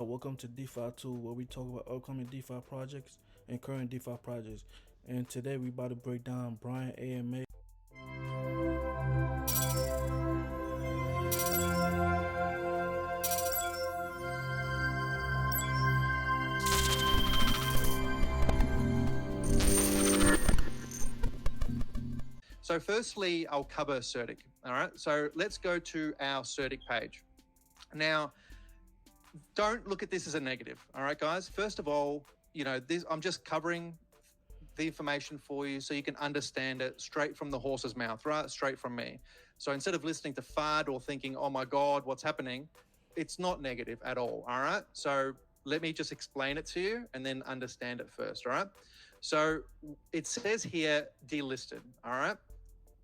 Welcome to DeFi 2, where we talk about upcoming DeFi projects and current DeFi projects. And today we about to break down Bryan AMA. So firstly, I'll cover CertiK. All right. So let's go to our CertiK page. Now, don't look at this as a negative. All right, guys. First of all, I'm just covering the information for you so you can understand it straight from the horse's mouth, right? Straight from me. So instead of listening to FUD or thinking, oh my God, what's happening? It's not negative at all. All right. So let me just explain it to you and then understand it first. All right. So it says here delisted. All right.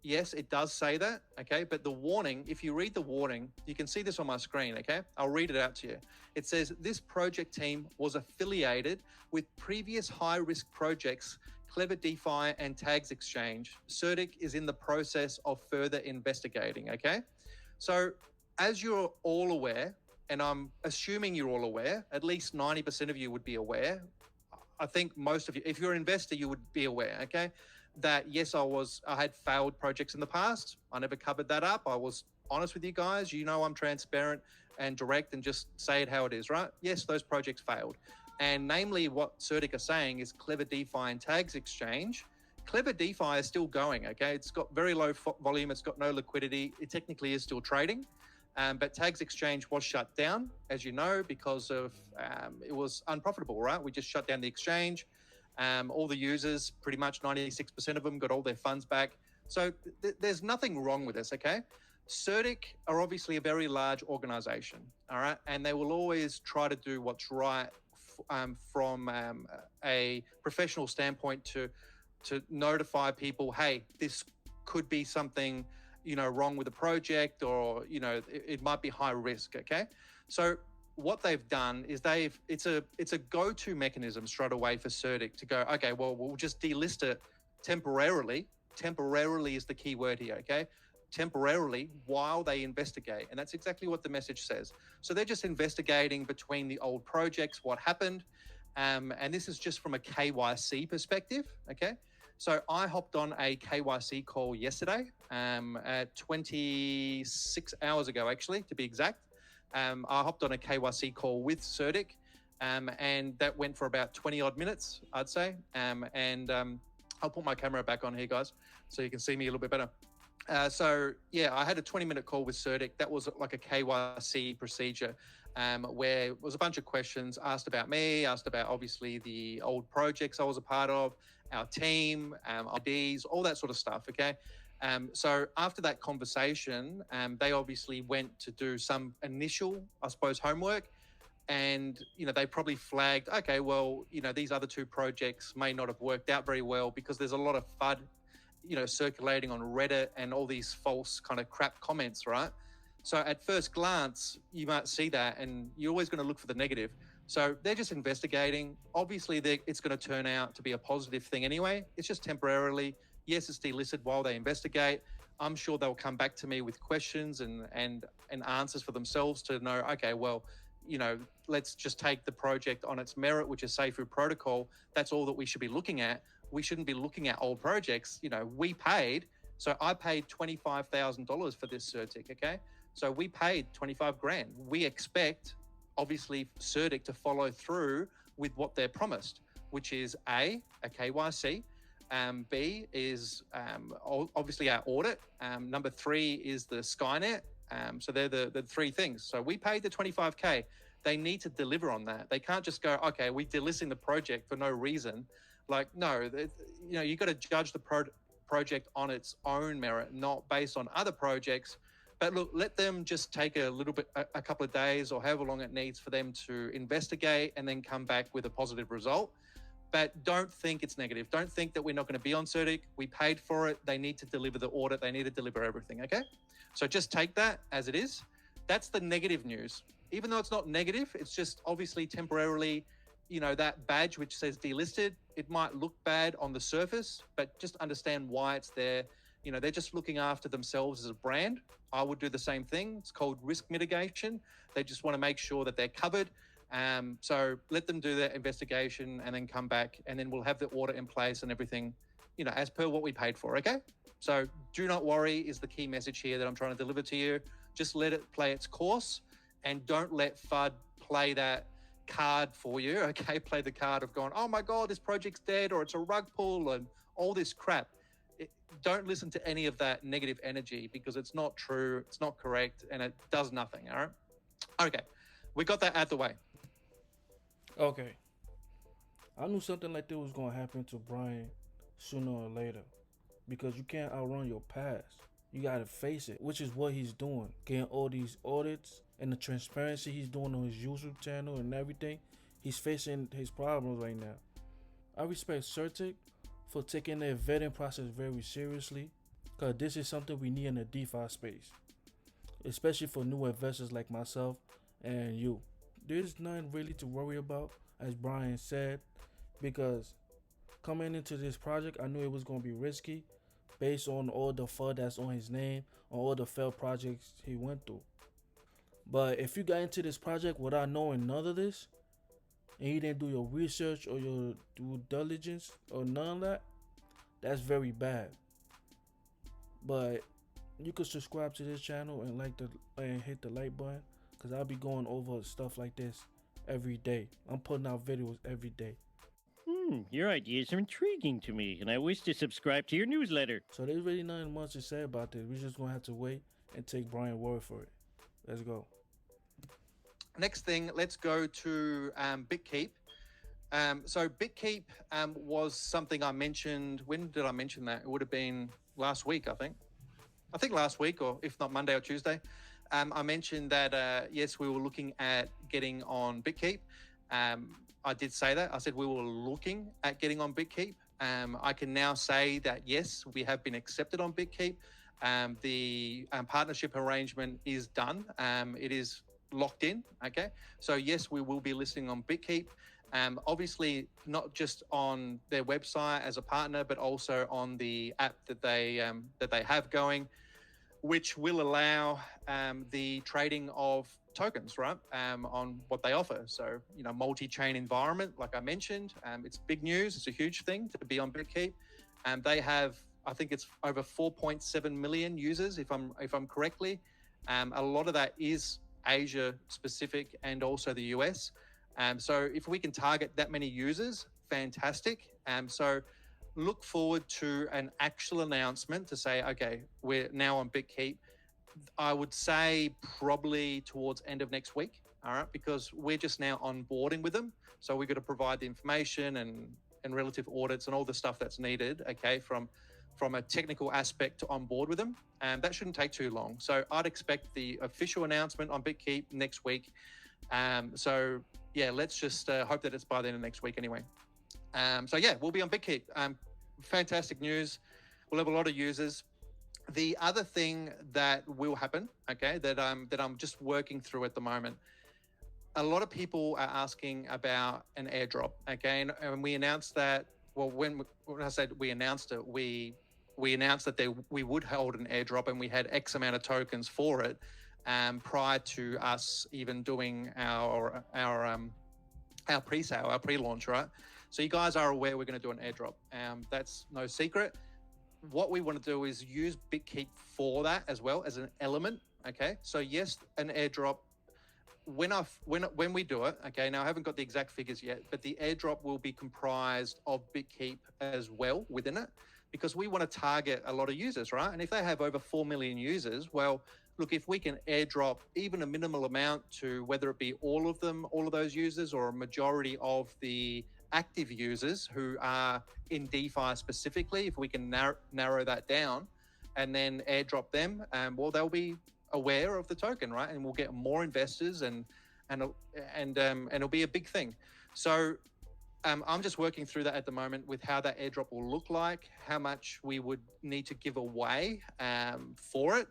Yes, it does say that, okay? But the warning, if you read the warning, you can see this on my screen, okay? I'll read it out to you. It says, this project team was affiliated with previous high-risk projects, Clever DeFi and Tags Exchange. CertiK is in the process of further investigating, okay? So as you're all aware, and I'm assuming you're all aware, at least 90% of you would be aware. I think most of you, if you're an investor, you would be aware, okay? That yes, I had failed projects in the past. I never covered that up. I was honest with you guys. I'm transparent and direct and just say it how it is, right? Yes, those projects failed. And namely what CertiK are saying is Clever DeFi and Tags Exchange. Clever DeFi is still going, okay? It's got very low volume. It's got no liquidity. It technically is still trading. But Tags Exchange was shut down, as you know, because of it was unprofitable, right? We just shut down the exchange. All the users, pretty much 96% of them, got all their funds back. So there's nothing wrong with this, okay? CertiK are obviously a very large organization, all right? And they will always try to do what's right from a professional standpoint to notify people, hey, this could be something, wrong with the project, or, it might be high risk, okay? So what they've done is it's a go-to mechanism straight away for CertiK to go, okay, well, we'll just delist it temporarily. Temporarily is the key word here, okay? Temporarily while they investigate. And that's exactly what the message says. So they're just investigating between the old projects, what happened. And this is just from a KYC perspective, okay? So I hopped on a KYC call yesterday at 26 hours ago, actually, to be exact. I hopped on a KYC call with CertiK, and that went for about 20 odd minutes, I'd say. I'll put my camera back on here, guys, so you can see me a little bit better. So yeah, I had a 20-minute call with CertiK. That was like a KYC procedure where it was a bunch of questions asked about me, asked about obviously the old projects I was a part of, our team, IDs, all that sort of stuff, okay? So after that conversation, they obviously went to do some initial, I suppose, homework. And, they probably flagged, okay, well, these other two projects may not have worked out very well because there's a lot of FUD, circulating on Reddit and all these false kind of crap comments, right? So at first glance, you might see that and you're always going to look for the negative. So they're just investigating. Obviously, it's going to turn out to be a positive thing anyway. It's just temporarily. Yes, it's delisted while they investigate. I'm sure they'll come back to me with questions and answers for themselves to know, okay, well, let's just take the project on its merit, which is Safuu protocol. That's all that we should be looking at. We shouldn't be looking at old projects. We paid. So I paid $25,000 for this CertiK, okay? So we paid 25 grand. We expect, obviously, CertiK to follow through with what they're promised, which is A KYC. B is obviously our audit. Number 3 is the Skynet. So they're the 3 things. So we paid the 25K. They need to deliver on that. They can't just go, okay, we're delisting the project for no reason. Like, no, you got to judge the project on its own merit, not based on other projects. But look, let them just take a couple of days or however long it needs for them to investigate and then come back with a positive result. But don't think it's negative. Don't think that we're not going to be on CertiK. We paid for it. They need to deliver the audit. They need to deliver everything, okay? So just take that as it is. That's the negative news. Even though it's not negative, it's just obviously temporarily, that badge which says delisted, it might look bad on the surface, but just understand why it's there. They're just looking after themselves as a brand. I would do the same thing. It's called risk mitigation. They just want to make sure that they're covered. So let them do their investigation and then come back, and then we'll have the order in place and everything, as per what we paid for. Okay. So do not worry is the key message here that I'm trying to deliver to you. Just let it play its course, and don't let FUD play that card for you. Okay. Play the card of going, oh my God, this project's dead, or it's a rug pull and all this crap. Don't listen to any of that negative energy, because it's not true, it's not correct, and it does nothing. All right. Okay. We got that out the way. Okay. I knew something like that was gonna happen to Bryan sooner or later, because you can't outrun your past. You gotta face it, which is what he's doing. Getting all these audits and the transparency he's doing on his YouTube channel and everything. He's facing his problems right now. I respect Certic for taking their vetting process very seriously, because this is something we need in the DeFi space, especially for new investors like myself and you. There's nothing really to worry about, as Bryan said, because coming into this project, I knew it was going to be risky based on all the FUD that's on his name, on all the failed projects he went through. But if you got into this project without knowing none of this, and you didn't do your research or your due diligence or none of that, that's very bad. But you could subscribe to this channel and hit the like button, because I'll be going over stuff like this every day. I'm putting out videos every day. Your ideas are intriguing to me, and I wish to subscribe to your newsletter. So there's really nothing much to say about this. We're just gonna have to wait and take Bryan's word for it. Let's go. Next thing, let's go to BitKeep. So BitKeep was something I mentioned. When did I mention that? It would have been last week, I think. I think last week, or if not Monday or Tuesday. I mentioned that, yes, we were looking at getting on BitKeep. I did say that. I said we were looking at getting on BitKeep. I can now say that, yes, we have been accepted on BitKeep. The partnership arrangement is done. It is locked in. Okay. So, yes, we will be listing on BitKeep. Obviously, not just on their website as a partner, but also on the app that they have going, which will allow the trading of tokens, right, on what they offer. So, multi-chain environment, like I mentioned, it's big news. It's a huge thing to be on BitKeep. They have, I think it's over 4.7 million users, if I'm correctly. A lot of that is Asia specific and also the US. So if we can target that many users, fantastic. So look forward to an actual announcement to say, okay, we're now on BitKeep. I would say probably towards end of next week, all right, because we're just now onboarding with them. So we've got to provide the information and relative audits and all the stuff that's needed, okay, from a technical aspect to onboard with them. And that shouldn't take too long. So I'd expect the official announcement on BitKeep next week. So yeah, let's just hope that it's by the end of next week anyway. So yeah, we'll be on BitKeep. Fantastic news. We'll have a lot of users. The other thing that will happen, okay, that I'm just working through at the moment, a lot of people are asking about an airdrop, okay, and we announced that. Well, when I said we announced it, we announced that we would hold an airdrop, and we had X amount of tokens for it, prior to us even doing our pre-sale, our pre-launch, right? So you guys are aware we're going to do an airdrop. That's no secret. What we want to do is use BitKeep for that as well as an element. Okay, so yes, an airdrop. When we do it, okay. Now I haven't got the exact figures yet, but the airdrop will be comprised of BitKeep as well within it, because we want to target a lot of users, right? And if they have over 4 million users, well, look, if we can airdrop even a minimal amount to whether it be all of them, all of those users, or a majority of the active users who are in DeFi specifically, if we can narrow that down and then airdrop them, well, they'll be aware of the token, right? And we'll get more investors, and it'll be a big thing. So I'm just working through that at the moment with how that airdrop will look like, how much we would need to give away for it,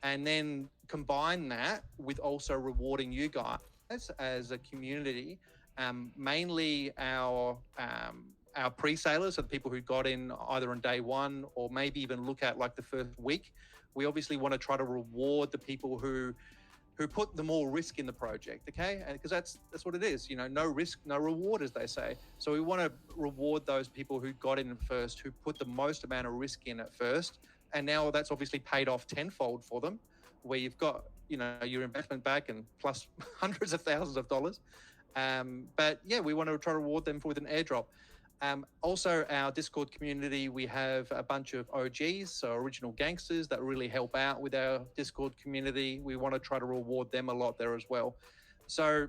and then combine that with also rewarding you guys as a community. Mainly our pre-salers, so the people who got in either on day one or maybe even look at like the first week. We obviously want to try to reward the people who who put the more risk in the project, okay? And because that's what it is, no risk, no reward, as they say. So we want to reward those people who got in first, who put the most amount of risk in at first, and now that's obviously paid off tenfold for them, where you've got your investment back and plus hundreds of thousands of dollars. But yeah, we want to try to reward them with an airdrop. Also, our Discord community, we have a bunch of OGs, so original gangsters, that really help out with our Discord community. We want to try to reward them a lot there as well. So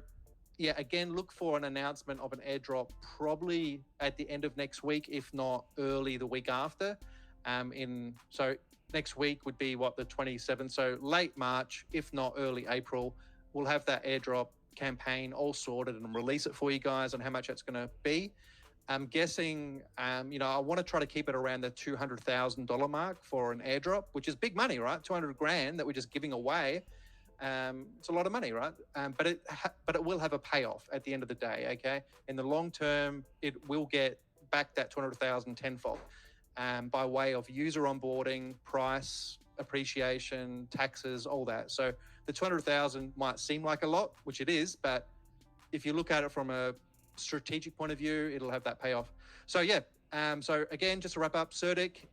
yeah, again, look for an announcement of an airdrop probably at the end of next week, if not early the week after. So next week would be the 27th. So late March, if not early April, we'll have that airdrop campaign all sorted and release it for you guys on how much that's going to be. I'm guessing, I want to try to keep it around the $200,000 mark for an airdrop, which is big money, right? 200 grand that we're just giving away. It's a lot of money, right? But it will have a payoff at the end of the day, okay? In the long term, it will get back that 200,000 tenfold by way of user onboarding, price, appreciation, taxes, all that. So the 200,000 might seem like a lot, which it is, but if you look at it from a strategic point of view, it'll have that payoff. So yeah, so again, just to wrap up, Certic,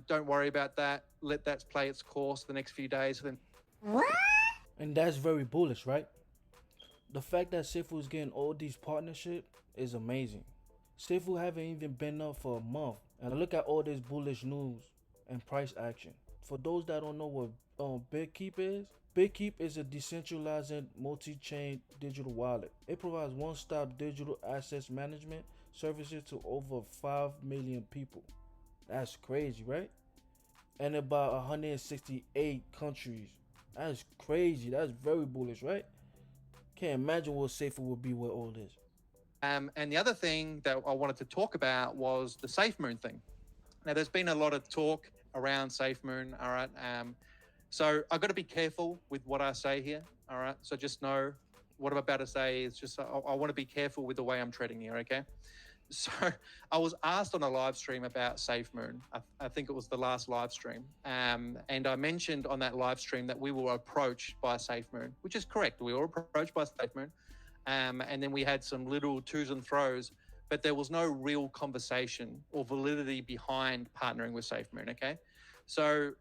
don't worry about that. Let that play its course the next few days. Then, And that's very bullish, right? The fact that Safuu is getting all these partnerships is amazing. Safuu haven't even been up for a month, and look at all this bullish news and price action. For those that don't know what BitKeep is a decentralized multi-chain digital wallet. It provides one-stop digital assets management services to over 5 million people. That's crazy, right? And about 168 countries. That's crazy. That's very bullish, right? Can't imagine what Safuu would be with all this. and the other thing that I wanted to talk about was the SafeMoon thing. Now, there's been a lot of talk around SafeMoon, all right? So I've got to be careful with what I say here, all right? So just know what I'm about to say is just, I want to be careful with the way I'm treading here, okay? So I was asked on a live stream about SafeMoon. I think it was the last live stream. And I mentioned on that live stream that we were approached by SafeMoon, which is correct. We were approached by SafeMoon. And then we had some little twos and throws, but there was no real conversation or validity behind partnering with SafeMoon, okay? So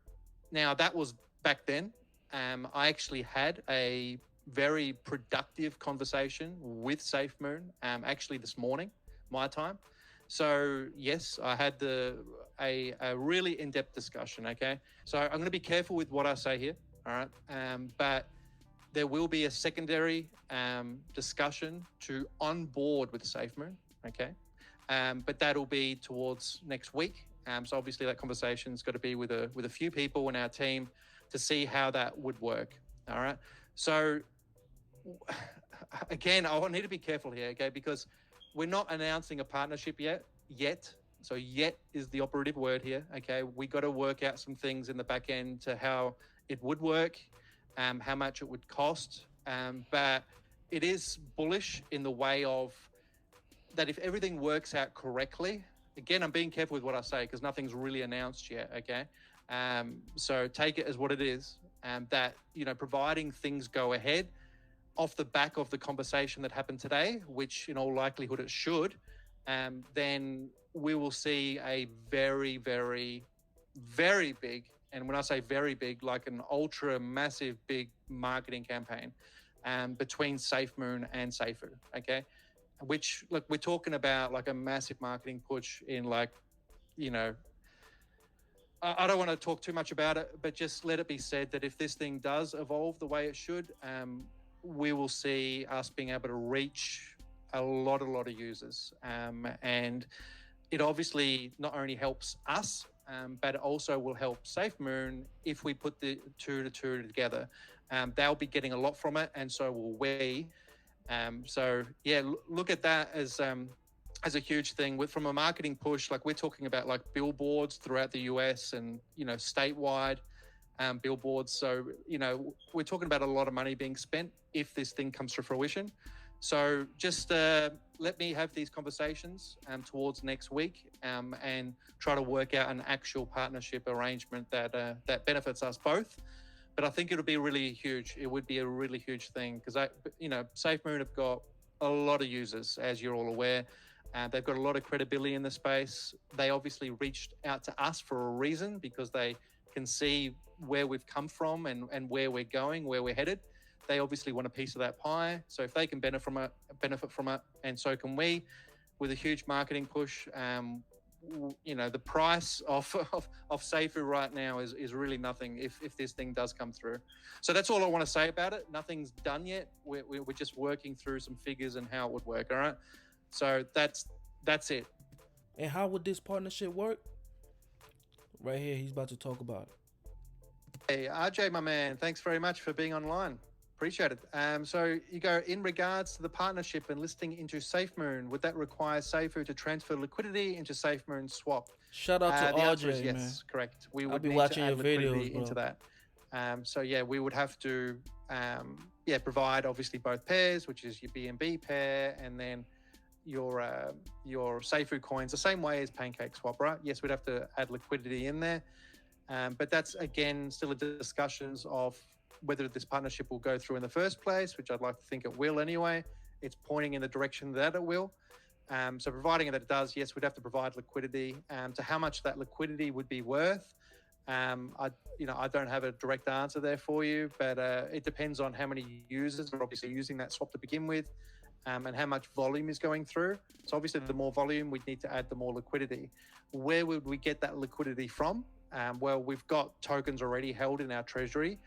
now that was back then. I actually had a very productive conversation with SafeMoon, actually this morning, my time. So yes, I had a really in-depth discussion, okay? So I'm going to be careful with what I say here, all right? But there will be a secondary discussion to onboard with SafeMoon, okay? But that'll be towards next week. So obviously that conversation's got to be with a few people in our team to see how that would work, all right? So again, I need to be careful here, okay? Because we're not announcing a partnership yet. So yet is the operative word here, okay? We got to work out some things in the back end to how it would work, how much it would cost. But it is bullish in the way of that if everything works out correctly, again, I'm being careful with what I say because nothing's really announced yet, okay? So take it as what it is, that, providing things go ahead off the back of the conversation that happened today, which in all likelihood it should, then we will see a very, very, very big, and when I say very big, like an ultra massive big marketing campaign between SafeMoon and Safuu, okay? Which, look, we're talking about like a massive marketing push in I don't want to talk too much about it, but just let it be said that if this thing does evolve the way it should, we will see us being able to reach a lot of users. And it obviously not only helps us, but it also will help SafeMoon if we put the two together. They'll be getting a lot from it, and so will we. So yeah, look at that as a huge thing. From a marketing push, like we're talking about like billboards throughout the US and statewide billboards. So we're talking about a lot of money being spent if this thing comes to fruition. So just let me have these conversations towards next week and try to work out an actual partnership arrangement that benefits us both. But I think it'll be really huge. It would be a really huge thing because SafeMoon have got a lot of users, as you're all aware. They've got a lot of credibility in the space. They obviously reached out to us for a reason because they can see where we've come from and where we're going, where we're headed. They obviously want a piece of that pie. So if they can benefit from it, and so can we, with a huge marketing push. The price of Safuu right now is really nothing if this thing does come through. So that's all I want to say about it. Nothing's done yet. We're just working through some figures and how it would work. All right. So that's it. And how would this partnership work? Right here, he's about to talk about it. Hey, RJ, my man, thanks very much for being online. Appreciate it. So you go, in regards to the partnership and listing into SafeMoon, would that require Safuu to transfer liquidity into SafeMoon swap? Shout out to The answer is RJ, yes, man. correct. We I'll would be need watching to add your liquidity videos, bro. into that. So yeah, we would have to provide obviously both pairs, which is your BNB pair, and then your Safuu coins, the same way as PancakeSwap, right? Yes, we'd have to add liquidity in there, but that's again still a discussions of whether this partnership will go through in the first place, which I'd like to think it will anyway. It's pointing in the direction that it will. So providing that it does, yes, we'd have to provide liquidity. To how much that liquidity would be worth, I don't have a direct answer there for you, but it depends on how many users are obviously using that swap to begin with, and how much volume is going through. So obviously the more volume, we'd need to add the more liquidity. Where would we get that liquidity from? Well, we've got tokens already held in our treasury.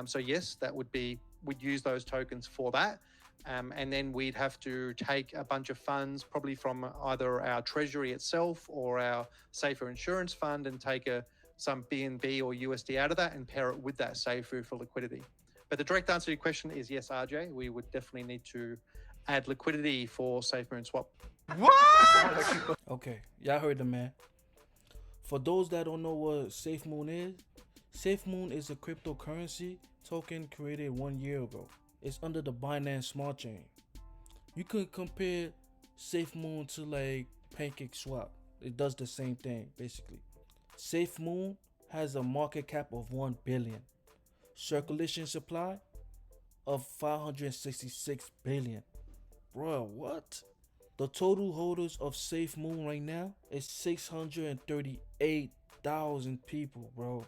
So yes, we'd use those tokens for that. And then we'd have to take a bunch of funds, probably from either our treasury itself or our Safuu insurance fund, and take some BNB or USD out of that and pair it with that Safuu for liquidity. But the direct answer to your question is yes, RJ, we would definitely need to add liquidity for SafeMoon swap. What? Okay, y'all heard the man. For those that don't know what SafeMoon is a cryptocurrency token created 1 year ago. It's under the Binance Smart Chain. You could compare SafeMoon to like PancakeSwap. It does the same thing basically. SafeMoon has a market cap of 1 billion, circulation supply of 566 billion. Bruh, what? The total holders of SafeMoon right now is 638,000 people, bro.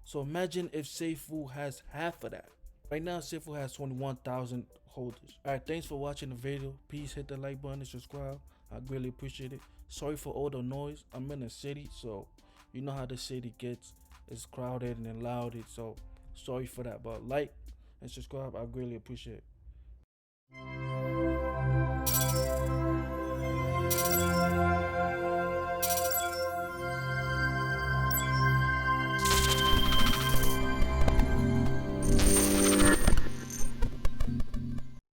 So imagine if Safuu has half of that. Right now, Safuu has 21,000 holders. Alright, thanks for watching the video. Please hit the like button and subscribe. I greatly appreciate it. Sorry for all the noise. I'm in a city, so you know how the city gets. It's crowded and loud, so sorry for that. But like and subscribe, I greatly appreciate it.